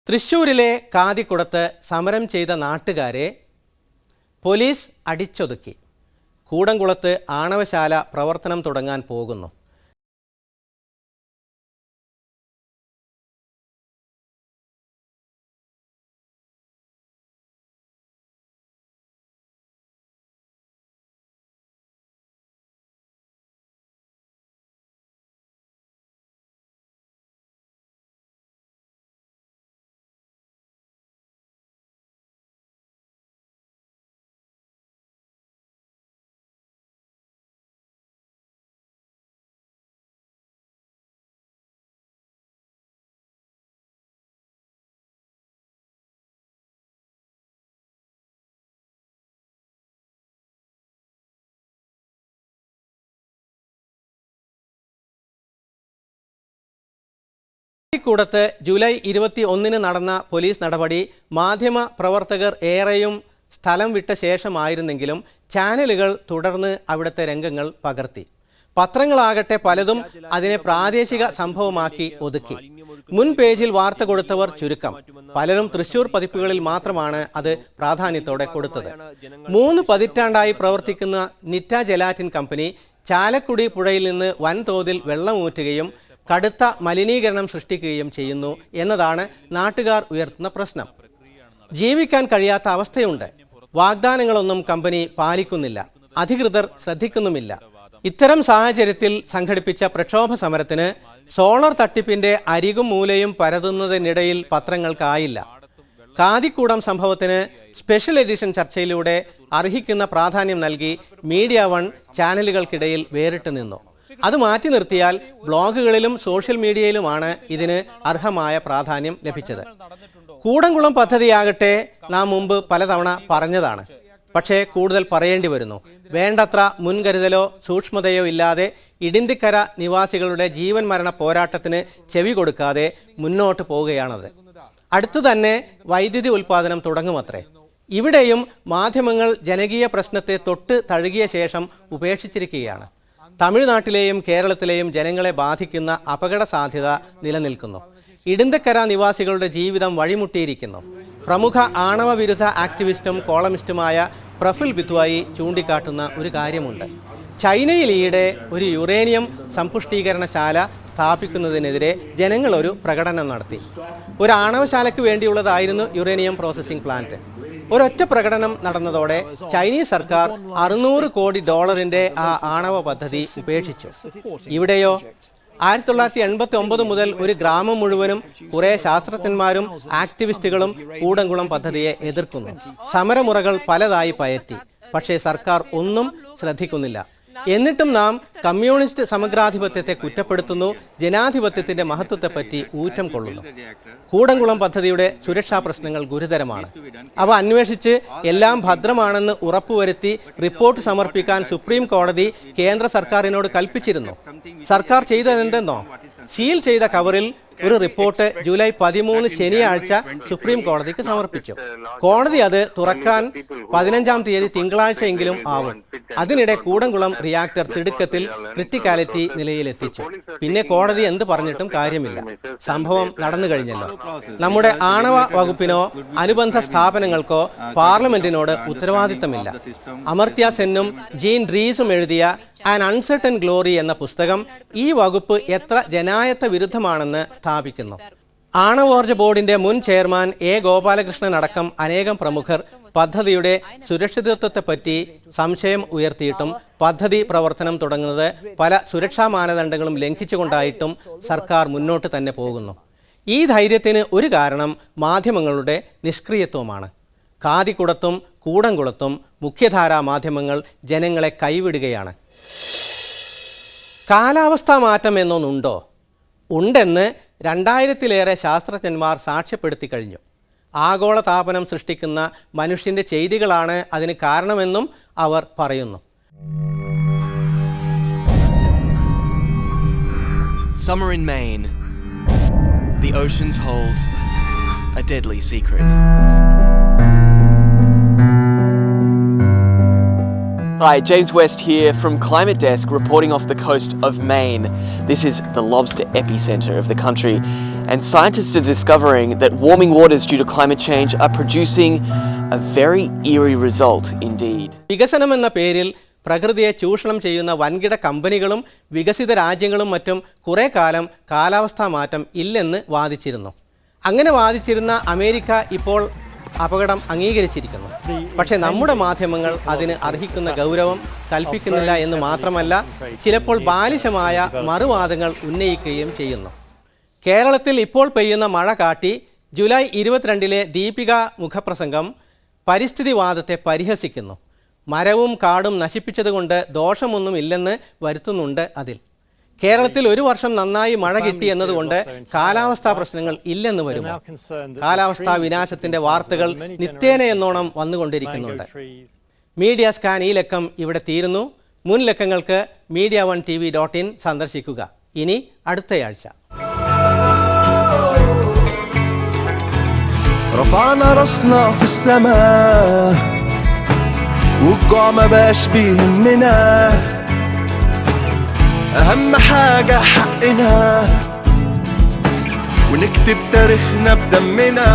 തൃശ്ശൂരിലെ കാതിക്കുടത്ത് സമരം ചെയ്ത നാട്ടുകാരെ പോലീസ് അടിച്ചൊതുക്കി. കൂടംകുളത്ത് ആണവശാല പ്രവർത്തനം തുടങ്ങാൻ പോകുന്നു. കൂടത്ത് ജൂലൈ 21 നടന്ന പോലീസ് നടപടി മാധ്യമ പ്രവർത്തകർ ഏറെയും സ്ഥലം വിട്ട ശേഷമായിരുന്നെങ്കിലും ചാനലുകൾ തുടർന്ന് അവിടുത്തെ രംഗങ്ങൾ പകർത്തി. പത്രങ്ങളാകട്ടെ പലതും അതിനെ പ്രാദേശിക സംഭവമാക്കി ഒതുക്കി. മുൻ പേജിൽ വാർത്ത കൊടുത്തവർ ചുരുക്കം. പലരും തൃശ്ശൂർ പതിപ്പുകളിൽ മാത്രമാണ് അത് പ്രാധാന്യത്തോടെ കൊടുത്തത്. 3 പതിറ്റാണ്ടായി പ്രവർത്തിക്കുന്ന നിറ്റ ജെലാറ്റിൻ കമ്പനി ചാലക്കുടി പുഴയിൽ നിന്ന് വൻതോതിൽ വെള്ളമൂറ്റുകയും കടുത്ത മലിനീകരണം സൃഷ്ടിക്കുകയും ചെയ്യുന്നു എന്നതാണ് നാട്ടുകാർ ഉയർത്തുന്ന പ്രശ്നം. ജീവിക്കാൻ കഴിയാത്ത അവസ്ഥയുണ്ട്. വാഗ്ദാനങ്ങളൊന്നും കമ്പനി പാലിക്കുന്നില്ല, അധികൃതർ ശ്രദ്ധിക്കുന്നുമില്ല. ഇത്തരം സാഹചര്യത്തിൽ സംഘടിപ്പിച്ച പ്രക്ഷോഭ സമരത്തിന് സോളർ തട്ടിപ്പിന്റെ അരികും മൂലയും പരതുന്നതിനിടയിൽ പത്രങ്ങൾക്കായില്ല. കാതിക്കൂടം സംഭവത്തിന് സ്പെഷ്യൽ എഡിഷൻ ചർച്ചയിലൂടെ അർഹിക്കുന്ന പ്രാധാന്യം നൽകി മീഡിയ വൺ ചാനലുകൾക്കിടയിൽ വേറിട്ട് നിന്നു. അത് മാറ്റി നിർത്തിയാൽ ബ്ലോഗുകളിലും സോഷ്യൽ മീഡിയയിലുമാണ് ഇതിന് അർഹമായ പ്രാധാന്യം ലഭിച്ചത്. കൂടംകുളം പദ്ധതിയാകട്ടെ നാം മുമ്പ് പലതവണ പറഞ്ഞതാണ്. പക്ഷേ കൂടുതൽ പറയേണ്ടി വരുന്നു. വേണ്ടത്ര മുൻകരുതലോ സൂക്ഷ്മതയോ ഇല്ലാതെ ഇടിന്തിക്കര നിവാസികളുടെ ജീവൻ മരണ പോരാട്ടത്തിന് ചെവി കൊടുക്കാതെ മുന്നോട്ട് പോവുകയാണത്. അടുത്തു തന്നെ വൈദ്യുതി ഉൽപ്പാദനം തുടങ്ങുമത്രേ. ഇവിടെയും മാധ്യമങ്ങൾ ജനകീയ പ്രശ്നത്തെ തൊട്ട് തഴുകിയ ശേഷം ഉപേക്ഷിച്ചിരിക്കുകയാണ്. തമിഴ്നാട്ടിലെയും കേരളത്തിലെയും ജനങ്ങളെ ബാധിക്കുന്ന അപകട സാധ്യത നിലനിൽക്കുന്നു. ഇടിന്തക്കര നിവാസികളുടെ ജീവിതം വഴിമുട്ടിയിരിക്കുന്നു. പ്രമുഖ ആണവ വിരുദ്ധ ആക്ടിവിസ്റ്റും കോളമിസ്റ്റുമായ പ്രഫുൽ ബിത്വായി ചൂണ്ടിക്കാട്ടുന്ന ഒരു കാര്യമുണ്ട്. ചൈനയിൽ ഈയിടെ ഒരു യുറേനിയം സമ്പുഷ്ടീകരണശാല സ്ഥാപിക്കുന്നതിനെതിരെ ജനങ്ങൾ ഒരു പ്രകടനം നടത്തി. ഒരു ആണവശാലയ്ക്ക് വേണ്ടിയുള്ളതായിരുന്നു യുറേനിയം പ്രോസസ്സിംഗ് പ്ലാന്റ്. ഒരൊറ്റ പ്രകടനം നടന്നതോടെ ചൈനീസ് സർക്കാർ $600 കോടി ആ ആണവ പദ്ധതി ഉപേക്ഷിച്ചു. ഇവിടെയോ 1989 മുതൽ ഒരു ഗ്രാമം മുഴുവനും കുറെ ശാസ്ത്രജ്ഞന്മാരും ആക്ടിവിസ്റ്റുകളും കൂടംകുളം പദ്ധതിയെ എതിർക്കുന്നു. സമരമുറകൾ പലതായി പയറ്റി. പക്ഷേ സർക്കാർ ഒന്നും ശ്രദ്ധിക്കുന്നില്ല. എന്നിട്ടും നാം കമ്മ്യൂണിസ്റ്റ് സമഗ്രാധിപത്യത്തെ കുറ്റപ്പെടുത്തുന്നു, ജനാധിപത്യത്തിന്റെ മഹത്വത്തെപ്പറ്റി ഊറ്റം കൊള്ളുന്നു. കൂടംകുളം പദ്ധതിയുടെ സുരക്ഷാ പ്രശ്നങ്ങൾ ഗുരുതരമാണ്. അവ അന്വേഷിച്ച് എല്ലാം ഭദ്രമാണെന്ന് ഉറപ്പുവരുത്തി റിപ്പോർട്ട് സമർപ്പിക്കാൻ സുപ്രീം കോടതി കേന്ദ്ര സർക്കാരിനോട് കൽപ്പിച്ചിരുന്നു. സർക്കാർ ചെയ്തതെന്തെന്നോ? സീൽ ചെയ്ത കവറിൽ ഒരു റിപ്പോർട്ട് ജൂലൈ 13 ശനിയാഴ്ച സുപ്രീം കോടതിക്ക് സമർപ്പിച്ചു. കോടതി അത് തുറക്കാൻ 15-ാം തീയതി തിങ്കളാഴ്ചയെങ്കിലും ആവും. അതിനിടെ കൂടംകുളം റിയാക്ടർ തിടുക്കത്തിൽ ക്രിട്ടിക്കാലിറ്റി നിലയിലെത്തിച്ചു. പിന്നെ കോടതി എന്ത് പറഞ്ഞിട്ടും കാര്യമില്ല. സംഭവം നടന്നു കഴിഞ്ഞല്ലോ. നമ്മുടെ ആണവ വകുപ്പിനോ അനുബന്ധ സ്ഥാപനങ്ങൾക്കോ പാർലമെന്റിനോട് ഉത്തരവാദിത്തമില്ല. അമർത്യ സെന്നും ജീൻ റീസും എഴുതിയ ആൻ അൺസർട്ടൻ ഗ്ലോറി എന്ന പുസ്തകം ഈ വകുപ്പ് എത്ര ജനായത്ത വിരുദ്ധമാണെന്ന് സ്ഥാപിക്കുന്നു. ആണവോർജ ബോർഡിന്റെ മുൻ ചെയർമാൻ ഗോപാലകൃഷ്ണൻ അടക്കം അനേകം പ്രമുഖർ പദ്ധതിയുടെ സുരക്ഷിതത്വത്തെപ്പറ്റി സംശയം ഉയർത്തിയിട്ടും പദ്ധതി പ്രവർത്തനം തുടങ്ങുന്നത് പല സുരക്ഷാ മാനദണ്ഡങ്ങളും ലംഘിച്ചുകൊണ്ടായിട്ടും സർക്കാർ മുന്നോട്ട് തന്നെ പോകുന്നു. ഈ ധൈര്യത്തിന് ഒരു കാരണം മാധ്യമങ്ങളുടെ നിഷ്ക്രിയത്വമാണ്. കാതിക്കുടത്തും കൂടംകുളത്തും മുഖ്യധാരാ മാധ്യമങ്ങൾ ജനങ്ങളെ കൈവിടുകയാണ്. കാലാവസ്ഥാ മാറ്റം എന്നൊന്നുണ്ടോ? ഉണ്ടെന്ന് 2000-ലേറെ ശാസ്ത്രജ്ഞന്മാർ സാക്ഷ്യപ്പെടുത്തി കഴിഞ്ഞു. ആഗോള താപനം സൃഷ്ടിക്കുന്ന മനുഷ്യന്റെ ചെയ്തികളാണ് അതിന് കാരണമെന്നും അവർ പറയുന്നു. Summer in Maine. The oceans hold a deadly secret. Hi, James West here from Climate Desk, reporting off the coast of Maine. This is the lobster epicenter of the country, and scientists are discovering that warming waters due to climate change are producing a very eerie result indeed. വികസനം എന്ന പേരിൽ പ്രകൃതിയെ ചൂഷണം ചെയ്യുന്ന വൻകിട കമ്പനികളും വികസിത രാജ്യങ്ങളും മറ്റും കുറേ കാലം കാലാവസ്ഥാ മാറ്റം ഇല്ലെന്ന് വാദിച്ചിരുന്നു. അങ്ങനെ വാദിച്ചിരുന്ന അമേരിക്ക ഇപ്പോൾ അപകടം അംഗീകരിച്ചിരിക്കുന്നു. പക്ഷേ നമ്മുടെ മാധ്യമങ്ങൾ അതിന് അർഹിക്കുന്ന ഗൗരവം കൽപ്പിക്കുന്നില്ല എന്ന് മാത്രമല്ല, ചിലപ്പോൾ ബാലിശമായ മറുവാദങ്ങൾ ഉന്നയിക്കുകയും ചെയ്യുന്നു. കേരളത്തിൽ ഇപ്പോൾ പെയ്യുന്ന മഴ കാട്ടി ജൂലൈ 22 ദീപിക മുഖപ്രസംഗം പരിസ്ഥിതിവാദത്തെ പരിഹസിക്കുന്നു. മരവും കാടും നശിപ്പിച്ചതുകൊണ്ട് ദോഷമൊന്നുമില്ലെന്ന് വരുത്തുന്നുണ്ട് അതിൽ. കേരളത്തിൽ ഒരു വർഷം നന്നായി മഴ കിട്ടി എന്നതുകൊണ്ട് കാലാവസ്ഥാ പ്രശ്നങ്ങൾ ഇല്ലെന്ന് വരുമോ? കാലാവസ്ഥാ വിനാശത്തിന്റെ വാർത്തകൾ നിത്യേന എന്നോണം വന്നുകൊണ്ടിരിക്കുന്നുണ്ട്. മീഡിയ സ്കാൻ ഈ ലക്കം ഇവിടെ തീരുന്നു. മുൻ ലക്കങ്ങൾക്ക് media1tv.in സന്ദർശിക്കുക. ഇനി അടുത്തയാഴ്ച. رفعنا راسنا في السماء والجوع ما بقاش بيهمنا أهم حاجة حقنا ونكتب تاريخنا بدمنا